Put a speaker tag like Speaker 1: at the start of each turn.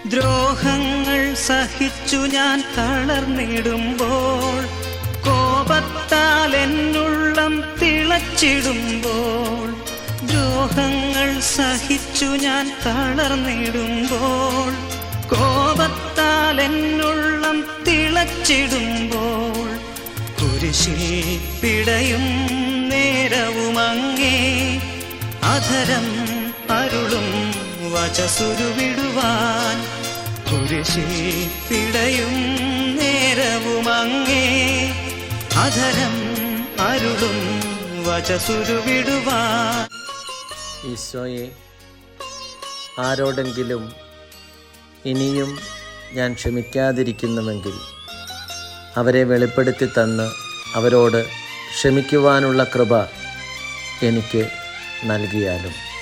Speaker 1: ദ്രോഹങ്ങൾ സഹിച്ചു ഞാൻ തളർന്നിടുമ്പോൾ, കോപത്താൽ എന്നുള്ളം തിളച്ചിടുമ്പോൾ, ദ്രോഹങ്ങൾ സഹിച്ചു ഞാൻ തളർന്നിടുമ്പോൾ, കോപത്താൽ എന്നുള്ളം തിളച്ചിടുമ്പോൾ, കുരിശിൽ പിടയും നേരവുമങ്ങേ അധരം അരുളും വചസുരുവിടുവാൻ. കുരിശിൽ പിടയും നേരവുമങ്ങേ അധരം അരുളും വചസുരുവിടുവാൻ.
Speaker 2: ഈശോയെ, ആരോടെങ്കിലും ഇനിയും ഞാൻ ക്ഷമിക്കാതിരിക്കുന്നുവെങ്കിൽ അവരെ വെളിപ്പെടുത്തി തന്ന് അവരോട് ക്ഷമിക്കുവാനുള്ള കൃപ എനിക്ക് നൽകിയാലും.